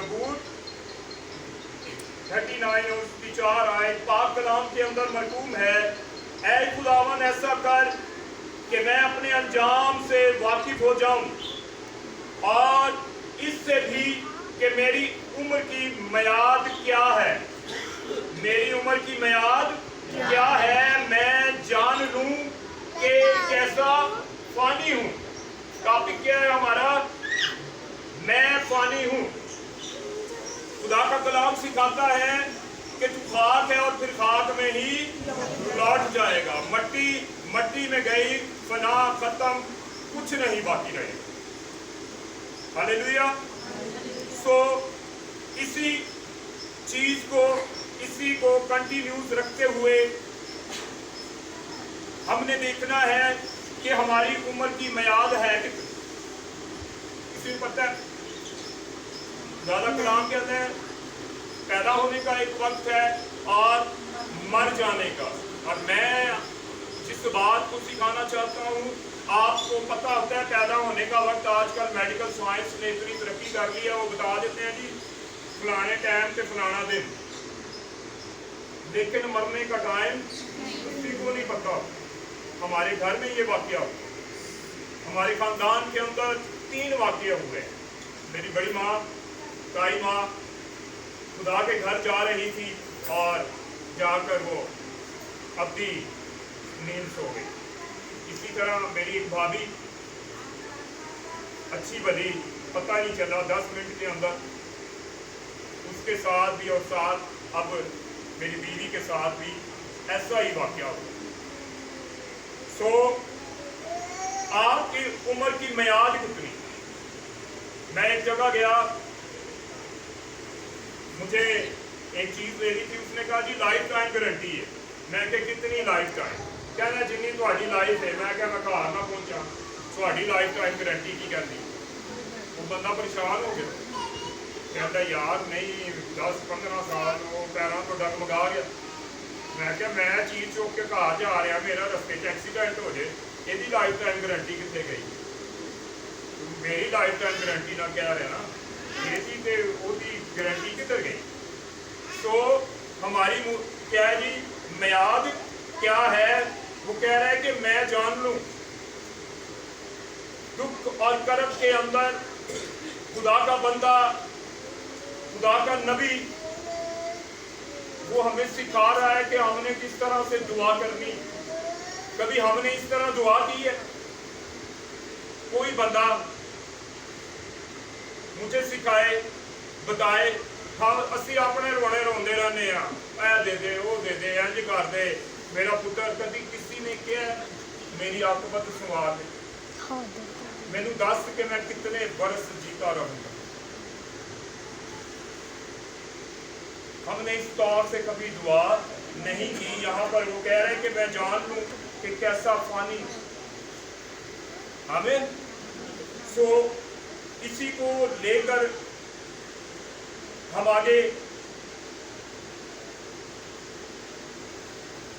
ज़बूर 39 और उसकी 4 आयत पाक कलाम के अंदर मरकूम है, ऐ खुदावन ऐसा कर कि मैं अपने अंजाम से वाकिफ हो जाऊं और इससे भी कि मेरी उम्र की मियाद क्या है, मेरी उम्र की मियाद क्या है, मैं जान लूं कि कैसा फानी हूं। टॉपिक क्या है हमारा? मैं फानी हूं। खुदा का कलाम सिखाता है कि तू खाक है और फिर खाक में ही लौट जाएगा। मट्टी मट्टी में गई, फना खत्म, कुछ नहीं बाकी रहेगा। हालेलुया। सो इसी चीज को, इसी को कंटिन्यूस रखते हुए हमने देखना है कि हमारी उम्र की मियाद है कितनी। किसी को पता है? ज़्यादा कलाम कहते हैं पैदा होने का एक वक्त है और मर जाने का। और मैं जिस बात को सिखाना चाहता हूँ, आपको पता होता है पैदा होने का वक्त। आजकल मेडिकल साइंस ने इतनी तरक्की कर ली है, वो बता देते हैं जी फलाने टाइम पे फलाना दिन, लेकिन मरने का टाइम किसी को नहीं पता। हमारे घर में ये वाकया हुआ, हमारे खानदान के अंदर 3 वाकये हुए। मेरी बड़ी माँ, ताई माँ खुदा के घर जा रही थी और जाकर वो अपनी नींद सो गई। इसी तरह मेरी एक भाभी अच्छी भली, पता नहीं चला 10 मिनट के अंदर उसके साथ भी, और साथ अब मेरी बीवी के साथ भी ऐसा ही वाकया हुआ। सो आपकी उम्र की मियाद कितनी? मैं एक जगह गया, मुझे एक चीज लेनी थी, उसने कहा जी लाइफ टाइम गारंटी है। मैं क्या कितनी लाइफ टाइम? कहना जिन्नी थोड़ी लाइफ है। मैं क्या मैं घर ना पहुंचा, थोड़ी लाइफ टाइम गारंटी की कहती। वो बंदा परेशान हो गया, कहता यार नहीं 10-15 साल वो पैरों तो डगमगा गया। मैं क्या मैं चीज चुक के घर जा रहा, मेरा रस्ते च एक्सीडेंट हो जाए, यदि लाइफ टाइम गारंटी कितने गई? मेरी लाइफ टाइम गारंटी ना कह रहे ना, ये चीज ओदी गारंटी किधर गई? तो हमारी क्या है जी मियाद क्या है? वो कह रहा है कि मैं जान लूं दुख और कर्ब के अंदर खुदा का बंदा, खुदा का नबी, वो हमें सिखा रहा है कि हमने किस तरह से दुआ करनी। कभी हमने इस तरह दुआ की है? कोई बंदा मुझे सिखाए, बताए। हम असी अपने रोने रोंदे रहने, ऐ दे दे, वो दे दे, इंज कर दे मेरा पुत्र। कभी किसी ने क्या मेरी आकबत संवार दे, मैनू दस के मैं कितने बरस जीता रहूंगा। हमने इस तौर से कभी दुआ नहीं की। यहाँ पर वो कह रहे हैं कि मैं जान लूं कि कैसा फानी हमें। सो इसी को लेकर हम आगे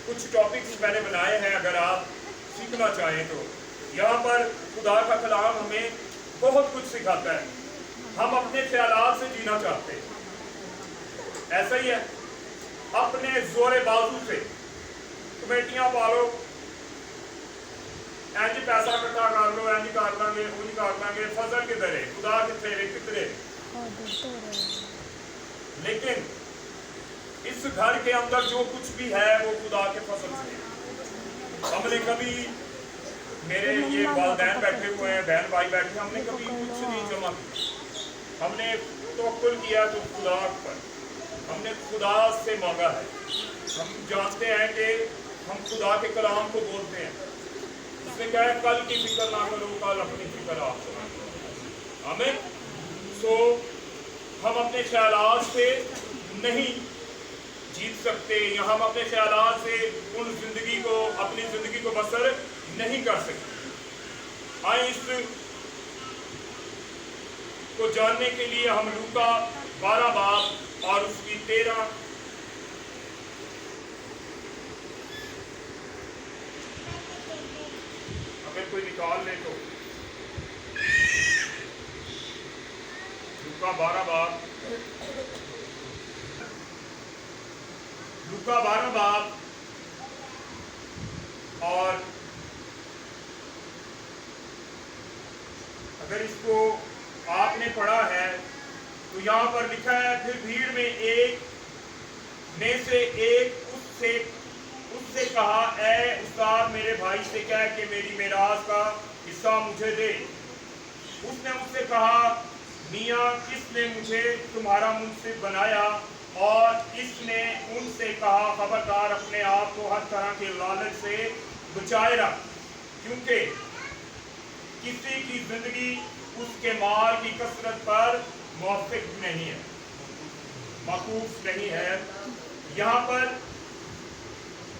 कुछ टॉपिक्स मैंने बनाए हैं, अगर आप सीखना चाहें तो। यहाँ पर खुदा का कलाम हमें बहुत कुछ सिखाता है। हम अपने ख्यालात से जीना चाहते हैं, ऐसा ही है। अपने जोरे बाजू से कमेटियां पालो, इंज पैसा इकट्ठा कर लो, इंज कर लांगे, उंज कर लांगे। फजल किधर है? खुदा कितने कितने? लेकिन इस घर के अंदर जो कुछ भी है वो खुदा के फजल से। हमने कभी, मेरे ये वालिदैन बैठे हुए हैं, बहन भाई बैठे, हमने कभी कुछ नहीं जमा किया। हमने तवक्कुल किया तो खुदा पर, हमने खुदा से मांगा है। हम जानते हैं कि हम खुदा के कलाम को बोलते हैं। उसने कहा है कल की फिक्र ना करो, कल अपनी फिक्र आप करो। आमीन। सो हम अपने ख्यालात से नहीं जीत सकते, या हम अपने ख्यालात से उन जिंदगी को, अपनी जिंदगी को बसर नहीं कर सकते। आए इस को जानने के लिए हम लूका 12 बाब और उसकी 13 अगर कोई निकाल ले तो लूका 12 बाब लूका 12 बाब और अगर इसको आपने पढ़ा है तो यहाँ पर लिखा है, फिर भीड़ में एक उससे कहा, ऐ उस्ताद मेरे भाई से कह कि मेरी मेराज का हिस्सा मुझे दे। उसने उससे कहा, मियाँ किसने मुझे तुम्हारा मुंसिफ बनाया? और इसने उनसे कहा, खबरदार अपने आप को हर तरह के लालच से बचाए रख, क्योंकि किसी की जिंदगी उसके माल की कसरत पर मौफिक नहीं है, मौकूफ नहीं है। यहाँ पर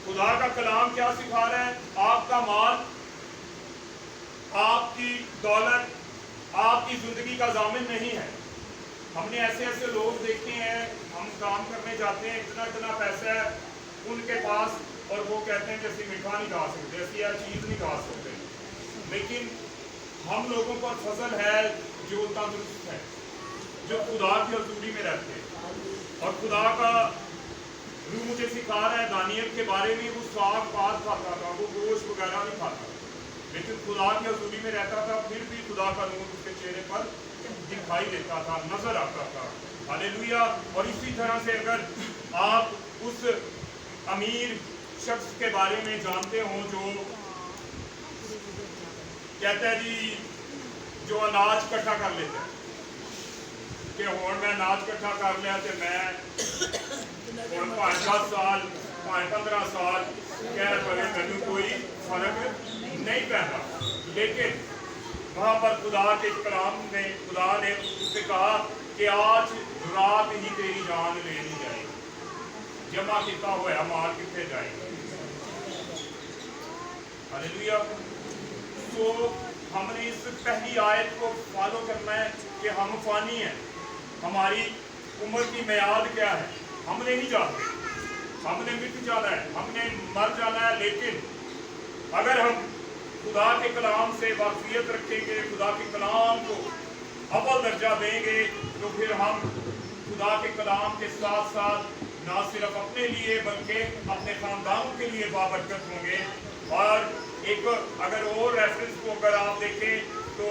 खुदा का कलाम क्या सिखा रहा है? आपका माल, आपकी दौलत, आपकी जिंदगी का जामिन नहीं है। हमने ऐसे ऐसे लोग देखे हैं, हम काम करने जाते हैं, इतना इतना पैसा है उनके पास और वो कहते हैं कि असं मीठा नहीं खा सकते, ऐसी यह चीज़ नहीं खा सकते। लेकिन हम लोगों पर फजल है जो तंदुरुस्त है, जो खुदा की हजूरी में रहते हैं। और खुदा का रूह मुझे सिखा रहा है, दानियल के बारे में, वो साग पात खाता था, वो गोश्त वगैरह नहीं खाता, लेकिन खुदा की हजूरी में रहता था, फिर भी खुदा का नूर उसके चेहरे पर दिखाई देता था, नजर आता था। हालेलुया। और इसी तरह से अगर आप उस अमीर शख्स के बारे में जानते हो जो कहता है जी, जो अनाज इकट्ठा कर लेता है कि हुण मैं अनाज इकट्ठा कर लिया तो मैं हुण 5-10 साल 15 साल कह पड़े, मैनू कोई फर्क नहीं पैदा। लेकिन वहाँ पर खुदा के कलाम में खुदा ने उससे कहा कि आज रात ही तेरी जान ले ली जाएगी, जमा किया हुआ माल कितने जाएगा। हालेलुया। तो हमने इस पहली आयत को फॉलो करना है कि हम फानी हैं, हमारी उम्र की मियाद क्या है हमने नहीं जानते, हमने मिट जाना है, हमने मर जाना है। लेकिन अगर हम खुदा के कलाम से वाकफियत रखेंगे, खुदा के कलाम को अव्वल दर्जा देंगे, तो फिर हम खुदा के कलाम के साथ साथ ना सिर्फ अपने लिए बल्कि अपने खानदानों के लिए बाबरकत होंगे। और एक अगर और रेफरेंस को अगर आप देखें तो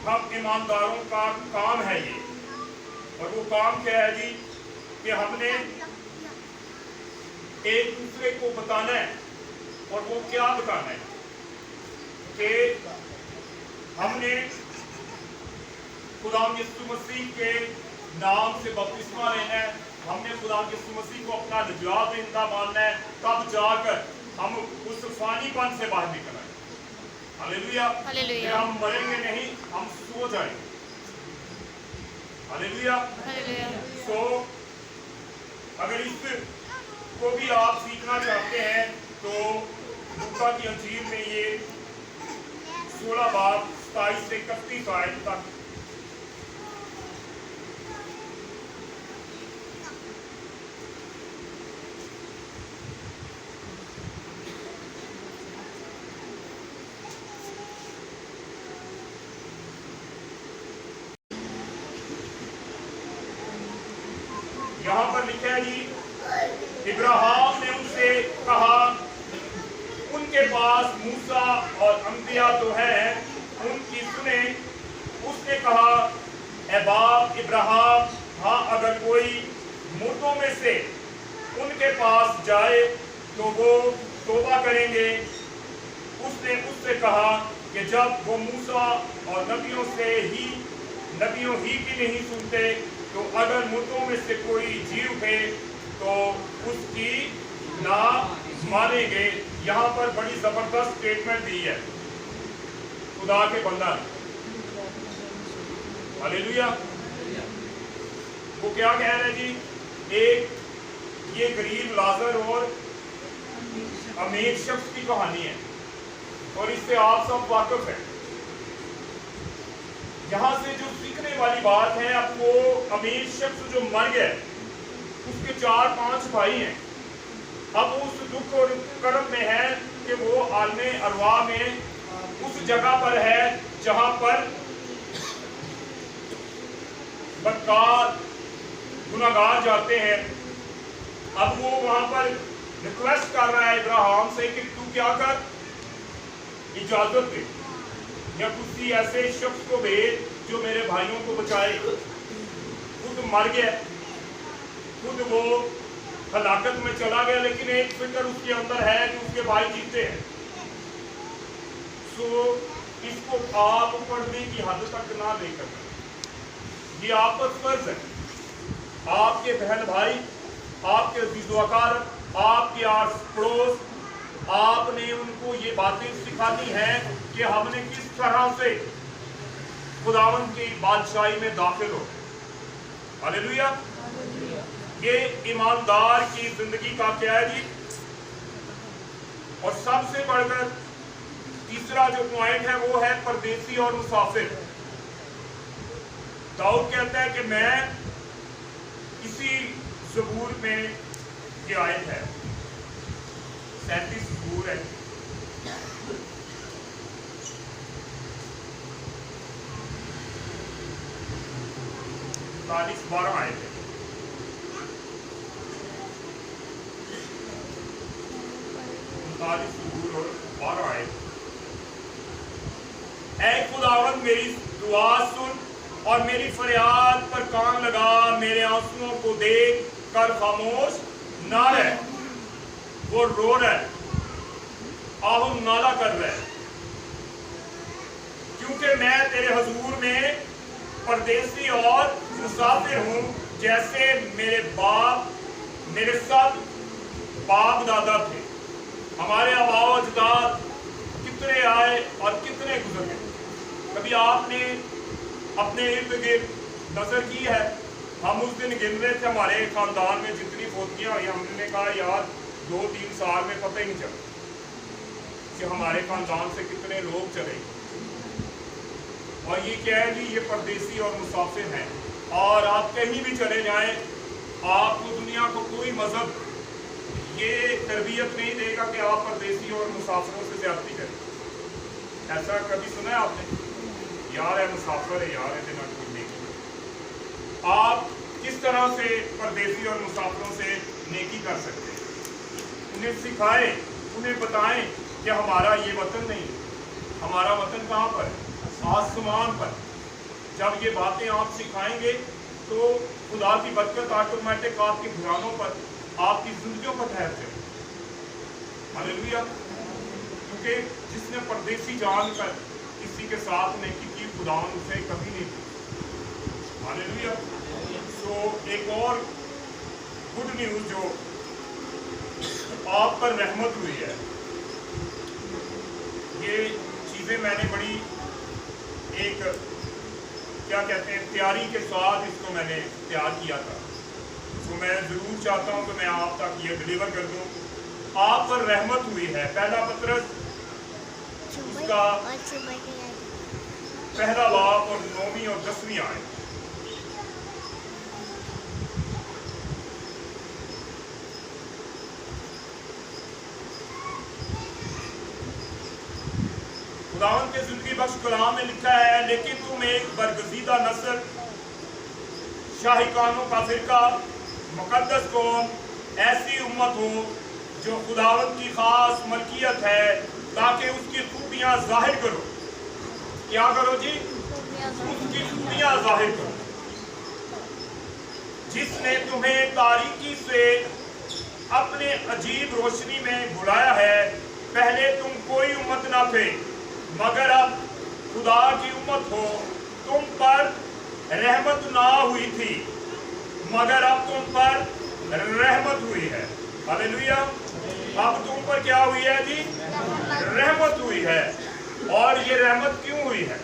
हम ईमानदारों का काम है ये, और वो काम क्या है जी कि हमने एक दूसरे को बताना है। और वो क्या बताना है कि हमने खुदा यीशु मसीह के नाम से बपतिस्मा लेना है, हमने खुदा यीशु मसीह को अपना निजात देता मानना है, तब जाकर हम उस फानीपन से बाहर निकल आए। हालेलुया। हालेलुया। हम मरेंगे नहीं, हम सो जाएंगे। हालेलुया। हालेलुया। तो अगर इस को भी आप सीखना चाहते हैं तो लूका की अंजील में ये 16 बाब 27 से 31 आयत तक यहाँ पर लिखा है जी, इब्राहिम ने उनसे कहा, उनके पास मूसा और अंबिया तो है, उनकी सुने। उसने कहा, ए बाप इब्राहिम, हाँ अगर कोई मुर्दों में से उनके पास जाए तो वो तौबा करेंगे। उसने उससे कहा कि जब वो मूसा और नबियों ही की नहीं सुनते, तो अगर मुर्दों में से कोई जी उठे तो उसकी ना मानेंगे। यहाँ पर बड़ी जबरदस्त स्टेटमेंट दी है खुदा के बंदा ने। हालेलुया। वो क्या कह रहे जी, एक ये गरीब लाजर और अमीर शख्स की कहानी है, और इससे आप सब वाकिफ हैं। यहाँ से जो सीखने वाली बात है, अब वो अमीर शख्स जो मर गया, उसके 4-5 भाई हैं। अब उस दुख और कर्ब में है कि वो आलमे अरवा में उस जगह पर है जहाँ पर बदकार गुनाहगार जाते हैं। अब वो वहां पर रिक्वेस्ट कर रहा है इब्राहिम से कि तू क्या कर, इजाजत दे या किसी ऐसे शख्स को भेज जो मेरे भाइयों को बचाए। खुद मर गया, खुद वो हलाकत में चला गया, लेकिन एक फिक्र उसके अंदर है कि उसके भाई जीते हैं। सो इसको आप पढ़ने की हद तक ना लेकर, ये आप पर फर्ज है। आपके बहन भाई, आपके अजीज वकार, आपके आस पड़ोस, आपने उनको ये बातें सिखानी है कि हमने किस तरह से खुदावंद की बादशाही में दाखिल हो। हालेलुया। ये ईमानदार की जिंदगी का क्या है जी। और सबसे बढ़कर तीसरा जो पॉइंट है वो है परदेसी और मुसाफिर। दाऊद कहता है कि मैं इसी ज़बूर में ये आयत है, 37 ज़बूर है, तालीस 12 आयत है। और 12 आयत। ऐ खुदावंद मेरी दुआ सुन और मेरी फरियाद पर कान लगा, मेरे आंसुओं को देख कर खामोश ना रह। वो रो रहा है, आहू नाला कर रहा है, क्योंकि मैं तेरे हजूर में परदेसी और मुसाफिर हूं, जैसे मेरे बाप, मेरे सब बाप दादा थे। हमारे आबाओ अजदाद कितने आए और कितने गुजर गए। कभी आपने अपने इर्द गिर्द नजर की है? हम उस दिन गिन रहे थे हमारे खानदान में जितनी फौतियां हुई, हमने कहा यार 2-3 साल में पता ही नहीं चला कि हमारे खानदान से कितने लोग चले। और ये क्या है जी, ये परदेसी और मुसाफिर हैं। और आप कहीं भी चले जाएं, आपको दुनिया को कोई मजहब ये तरबियत नहीं देगा कि आप परदेसी और मुसाफिरों से ज्यादती करें। ऐसा कभी सुना है आपने? यार है मुसाफिर है, यार है दिन कोई नेकी। आप किस तरह से परदेसी और मुसाफिरों से नेकी कर सकते हैं? उन्हें सिखाएं, उन्हें बताएं कि हमारा ये वतन नहीं, हमारा वतन कहाँ पर है? आसमान पर। जब ये बातें आप सिखाएंगे तो खुदा की बरकत ऑटोमेटिक आपके घरानों पर, आपकी जिंदगियों पर ठहर जाए। हालेलुया। क्योंकि जिसने परदेसी जानकर किसी के साथ नेकी की, खुदा उसे कभी नहीं की। हालेलुया। सो एक और गुड न्यूज जो आप पर रहमत हुई है, ये चीजें मैंने बड़ी एक क्या कहते हैं तैयारी के साथ इसको मैंने तैयार किया था। तो मैं ज़रूर चाहता हूँ कि मैं आप तक ये डिलीवर कर दूँ। आप पर रहमत हुई है। पहला पत्रस उसका पहला बाब और 9वीं और 10वीं आयत। खुदावंद के जिंदगी बख्श कलाम में लिखा है, लेकिन तुम एक बरगजीदा नस्ल, शाही कानों का फिरका, मुकद्दस कौम, ऐसी उम्मत हो जो खुदावंद की खास मलकियत है, ताकि उसकी खूबियां जाहिर करो। क्या करो जी? उसकी खूबियां जाहिर करो। जिसने तुम्हें तारीकी से अपने अजीब रोशनी में बुलाया है। पहले तुम कोई उम्मत ना थे, मगर अब खुदा की उम्मत हो। तुम पर रहमत ना हुई थी, मगर अब तुम पर रहमत हुई है। हालेलुया। अब तुम पर क्या हुई है जी? रहमत हुई है। और ये रहमत क्यों हुई है?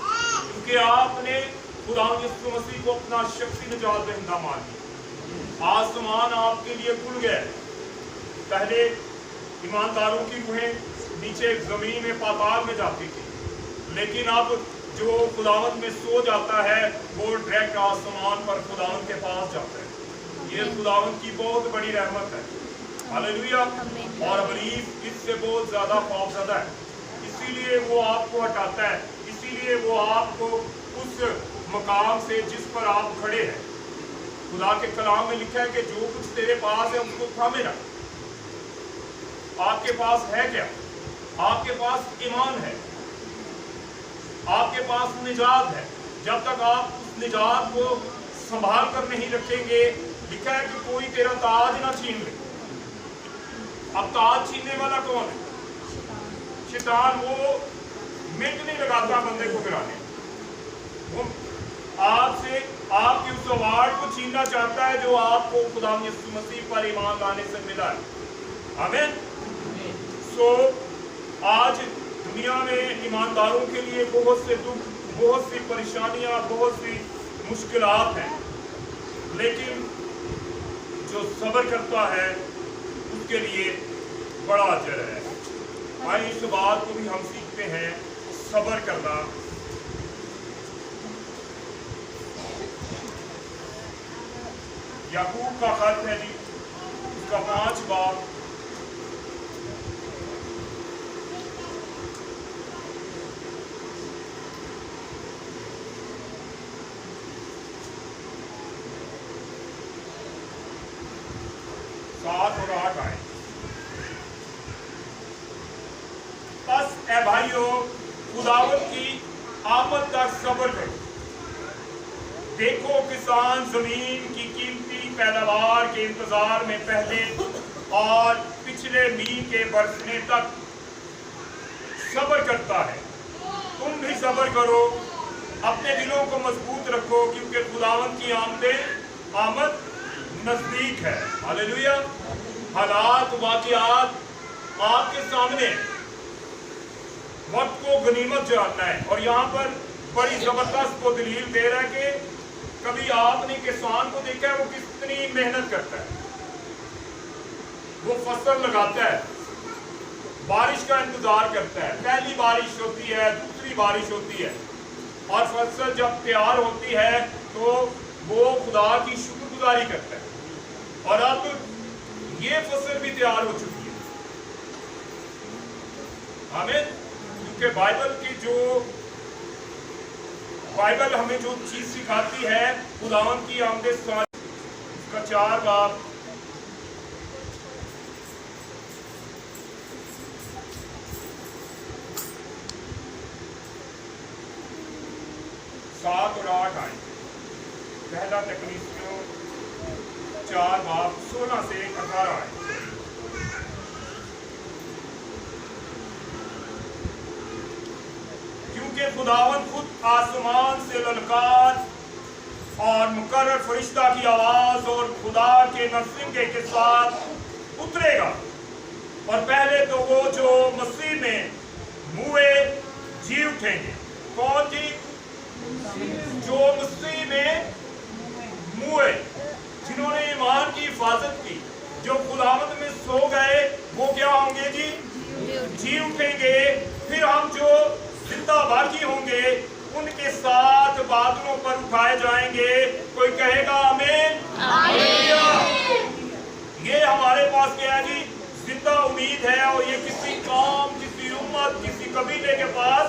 क्योंकि आपने खुदा यीशु मसीह को अपना शख्सी निजात दहिंदा मान लिया। आसमान आपके लिए खुल गए। पहले ईमानदारों की रूहें नीचे जमीन में पाताल में जाती थी, लेकिन अब जो खुदावंद में सो जाता है वो डायरेक्ट आसमान पर खुदावंद के पास जाता है। ये खुदावंद की बहुत बड़ी रहमत है। हालेलुया। और इब्लीस इससे बहुत ज्यादा खौफजदा है, इसीलिए वो आपको हटाता है, इसीलिए वो आपको उस मकाम से जिस पर आप खड़े हैं खुदा के कलाम में लिखा है कि जो कुछ तेरे पास है उसको थामे रख। आपके पास है क्या? आपके पास ईमान है, आपके पास निजात है। जब तक आप उस निजात को संभाल कर नहीं रखेंगे, लिखा है कि कोई तेरा ताज ना छीन ले। अब ताज छीनने वाला कौन है? शैतान। वो मिनट नहीं लगाता बंदे को गिराने। वो आपसे आपकी उस अवार्ड को छीनना चाहता है जो आपको खुदा यीशु मसीह पर ईमान लाने से मिला है। आमीन। सो आज दुनिया में ईमानदारों के लिए बहुत से दुख, बहुत सी परेशानियां, बहुत सी मुश्किलात हैं, लेकिन जो सब्र करता है उसके लिए बड़ा अजर है। भाई इस बात को भी हम सीखते हैं, सब्र करना। याकूब का खत है जी, उसका 5 बाब, सात और 8 आए। बस ए भाइयों, खुदावत की आमद तक सब्र करो। देखो किसान जमीन की कीमती पैदावार के इंतजार में पहले और पिछले मींह के बरसने तक सब्र करता है। तुम भी सब्र करो, अपने दिलों को मजबूत रखो, क्योंकि खुदावत की आमद नजदीक है। हालेलुया। हालात वाक़ियात आपके सामने, वक्त को गनीमत जानना है। और यहाँ पर बड़ी जबरदस्त को दलील दे रहा है कि कभी आपने किसान को देखा है वो कितनी मेहनत करता है। वो फसल लगाता है, बारिश का इंतजार करता है, पहली बारिश होती है, दूसरी बारिश होती है, और फसल जब तैयार होती है तो वो खुदा की शुक्रगुजारी करता है। और अब ये फसल भी तैयार हो चुकी है। हमें क्योंकि बाइबल हमें जो चीज सिखाती है, खुदावंद की आमद का 4 बाब, सात और 8 आए। पहला तकनीसियों 4 बाब 16 से 18 आए। क्योंकि खुदावंद खुद आसमान से ललकार और मुकर्रर फरिश्ता की आवाज और खुदा के नरसिंगे के साथ उतरेगा, और पहले तो वो जो मसीह में मुए जी उठेंगे। कौन जी? जो मसीह में मुए, जिन्होंने ईमान की हिफाजत की, जो खुदावंद में सो गए, वो क्या होंगे जी? जी उठेंगे। फिर हम जो जिंदा बाकी होंगे उनके साथ बादलों पर उठाए जाएंगे। कोई कहेगा आमीन। ये हमारे पास क्या है जी? जिंदा उम्मीद है, और ये किसी कौम, किसी उम्मत, किसी कबीले के पास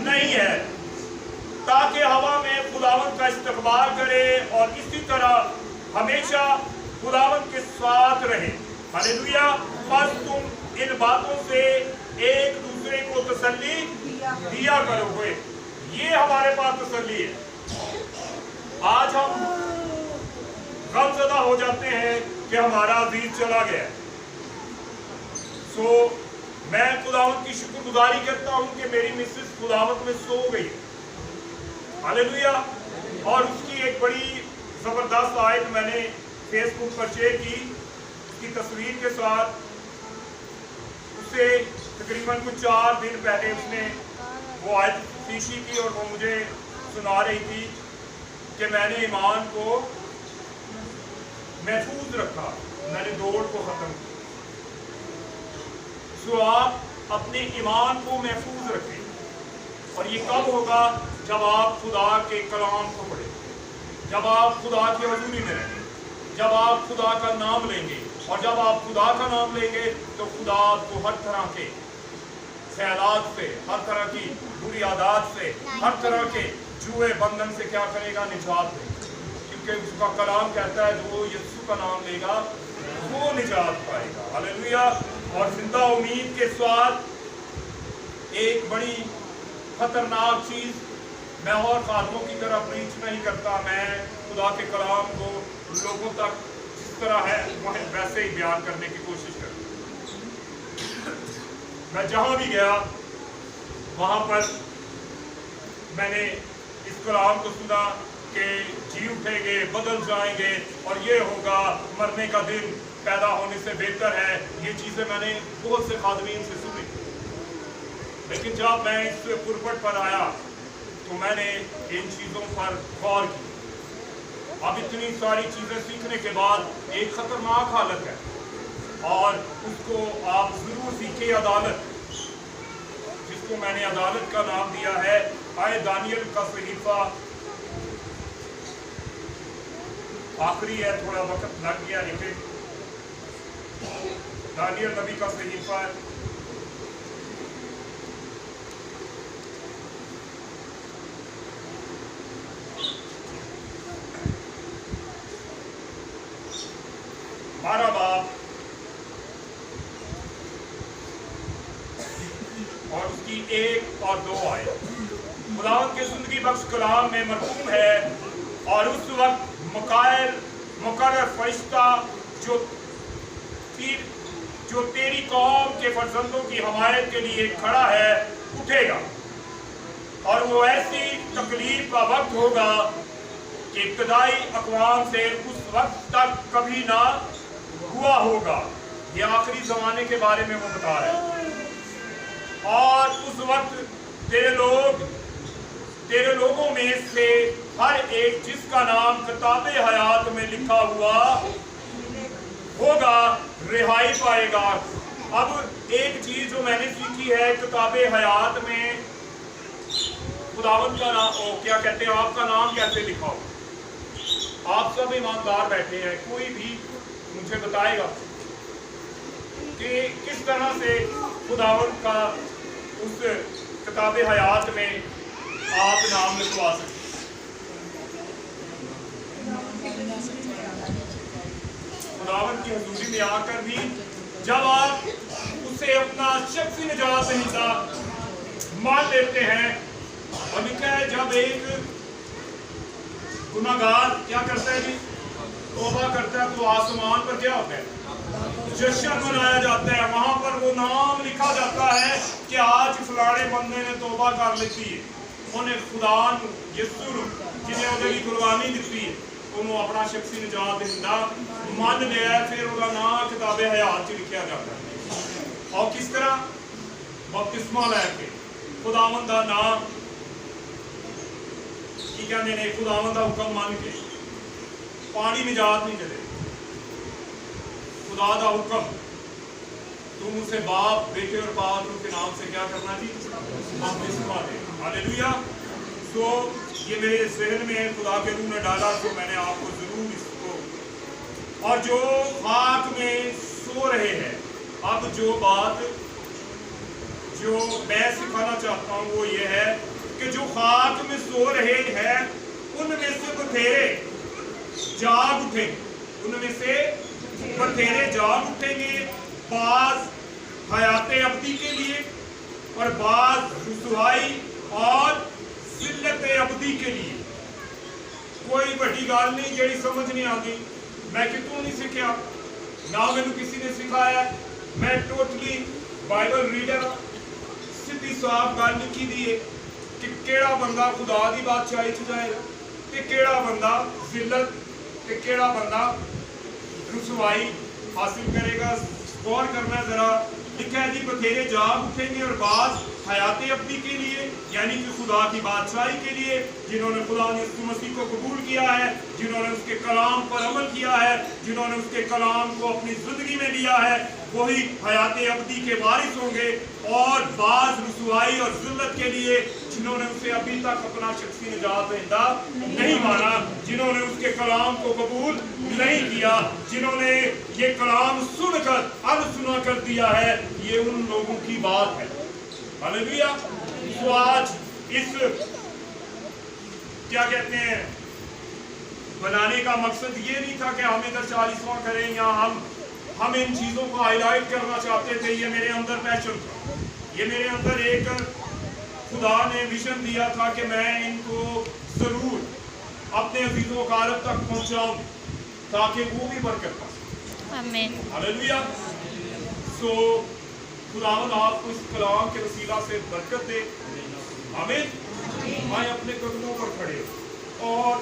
नहीं है, ताकि हवा में खुदावंद का इस्तकबाल करे और इसी तरह हमेशा खुदावंद के साथ रहे। हालेलुया। बस तुम इन बातों से एक दूसरे को तसल्ली दिया करोगे। ये हमारे पास तसल्ली है। आज हम गमज़दा हो जाते हैं कि हमारा अजीज चला गया। सो मैं खुदावंद की शुक्रगुजारी करता हूँ कि मेरी मिसेस खुदावंद में सो गई। हालेलुया। और उसकी एक बड़ी ज़बरदस्त आयत मैंने फेसबुक पर शेयर की, उसकी तस्वीर के साथ। उससे तकरीबन कुछ 4 दिन पहले उसने वो आयत सीखी थी, और वो मुझे सुना रही थी कि मैंने ईमान को महफूज रखा, मैंने दौड़ को ख़त्म किया। सो आप अपने ईमान को महफूज रखें, और ये कब होगा? जब आप खुदा के कलाम को पढ़ें, जब आप खुदा की हज़ूरी में रहेंगे, जब आप खुदा का नाम लेंगे। और जब आप खुदा का नाम लेंगे तो खुदा आपको हर तरह के ख्यालात से, हर तरह की बुरी आदत से, हर तरह के जुए बंधन से क्या करेगा? निजात देगा। क्योंकि उसका कलाम कहता है जो यीशु का नाम लेगा वो निजात पाएगा। हालेलुया। और जिंदा उम्मीद के साथ एक बड़ी खतरनाक चीज, मैं और खादमों की तरह प्रीच नहीं करता, मैं खुदा के कलाम को लोगों तक जिस तरह है वैसे ही बयान करने की कोशिश करता। मैं जहां भी गया वहां पर मैंने इस कलाम को सुना कि जी उठेंगे, बदल जाएंगे और ये होगा, मरने का दिन पैदा होने से बेहतर है। ये चीजें मैंने बहुत से खादमीन से सुनी, लेकिन जब मैं इस पुरपट पर आया तो मैंने इन चीजों पर गौर की। अब इतनी सारी चीजें सीखने के बाद एक खतरनाक हालत है और उसको आप जरूर सीखे, अदालत, जिसको मैंने अदालत का नाम दिया है। आए दानियल का सहीफा, आखिरी है, थोड़ा वक्त लग गया, लेकिन दानियल नबी का सहीफा है। बारह बाब और उसकी 1 और 2 आए। खुदावंद के जिंदगी बख्श कलाम में मरकूम है और उस वक्त मुकर्रर फरिश्ता जो तेरी कौम के फर्जंदों की हमायत के लिए खड़ा है उठेगा, और वो ऐसी तकलीफ का वक्त होगा कि इब्तदाई अक़वाम से उस वक्त तक कभी ना हुआ होगा। ये आखिरी जमाने के बारे में वो बता रहे हैं। और उस वक्त तेरे लोगों में से हर एक जिसका नाम किताबे हयात में लिखा हुआ होगा रिहाई पाएगा। अब एक चीज जो मैंने सीखी है, किताबे हयात में खुदावंद का नाम, क्या कहते हैं, आपका नाम कैसे लिखा हो। आप सब ईमानदार बैठे हैं, कोई भी मुझे बताएगा कि किस तरह से खुदावंद का उस किताबे हयात में आप नाम लिखवा सकते। खुदावंद की हुजूरी में आकर भी जब आप उसे अपना शख्सी निजात दहिंदा मान लेते हैं, और लिखा है जब एक गुनाहगार क्या करता है जी, तौबा करता है, तो आसमान पर क्या होता है, जश्न मनाया जाता है। वहां पर वो नाम लिखा जाता है कि आज फलाने बंदे ने तौबा कर ली है, उन्हें खुदा यीशु जिन्हें उन्हें कुर्बानी दी है, उन्होंने अपना शख्सी निजात दहिंदा मान लिया है, फिर उसका नाम किताबे हयात च लिखा जाता है। और किस तरह बपतिस्मा लैके खुदावंद दा नाम की कहते हैं, खुदावंद दा हुक्म मान के पानी निजात नहीं दे, खुदा दा हुक्म, तुम उसे बाप, बेटे और पाक के नाम से क्या करना जी, बपतिस्मा दे। हालेलुया। तो ये मेरे ज़हन में खुदा के रूह ने डाला, तो मैंने आपको जरूर इसको, और जो खाक में सो रहे हैं, अब जो बात जो मैं सिखाना चाहता हूँ वो ये है कि जो खाक में सो रहे हैं उनमें से बथेरे जाग उठेंगे, उनमें से बथेरे जाग उठेंगे, बाज हयाते अब्दी के लिए और बाज रुसवाई और जिल्लत अब्दी के लिए। कोई बड़ी गल नहीं जी समझ नहीं आती, मैं कितों नहीं सीखा, ना मैंने किसी ने सिखाया, मैं टोटली बाइबल रीडर, सीधी साफ गल लिखी दी है कि केड़ा बंदा खुदा की बादशाही च जाएगा ते केड़ा बंदा जिल्लत ते केड़ा बंदा रुसवाई हासिल करेगा। गौर करना जरा, लिखा है जी बथेरे जाग उठेंगे और बाज हयाते अब्दी के लिए, यानी कि खुदा की बादशाही के लिए, जिन्होंने खुदा यीशु मसीह को कबूल किया है, जिन्होंने उसके कलाम पर अमल किया है, जिन्होंने उसके कलाम को अपनी जिंदगी में लिया है, वही हयाते अब्दी के वारिस होंगे। और बाज रुसवाई और जिल्लत के लिए जिन्होंने उसे अभी तक अपना शख्सी निजात दहिंदा नहीं माना, जिन्होंने उसके कलाम को कबूल नहीं किया, जिन्होंने ये कलाम सुनकर अनसुना कर दिया है, ये उन लोगों की बात है। हालेलुया। तो आज इस क्या कहते हैं बनाने का मकसद ये नहीं था कि हम इधर 40वां करें या हम इन चीज़ों को हाईलाइट करना चाहते थे। ये मेरे अंदर पैशन था, ये मेरे अंदर एक खुदा ने विजन दिया था कि मैं इनको ज़रूर अपने अजीज़ों कारब तक पहुँचाऊँ ताकि वो भी बरकत पा सकें। आमीन। हालेलुया। सो खुदावंद आपको इस कलाम के वसीला से बरकत दे। आमीन। आए अपने कदमों पर खड़े हो और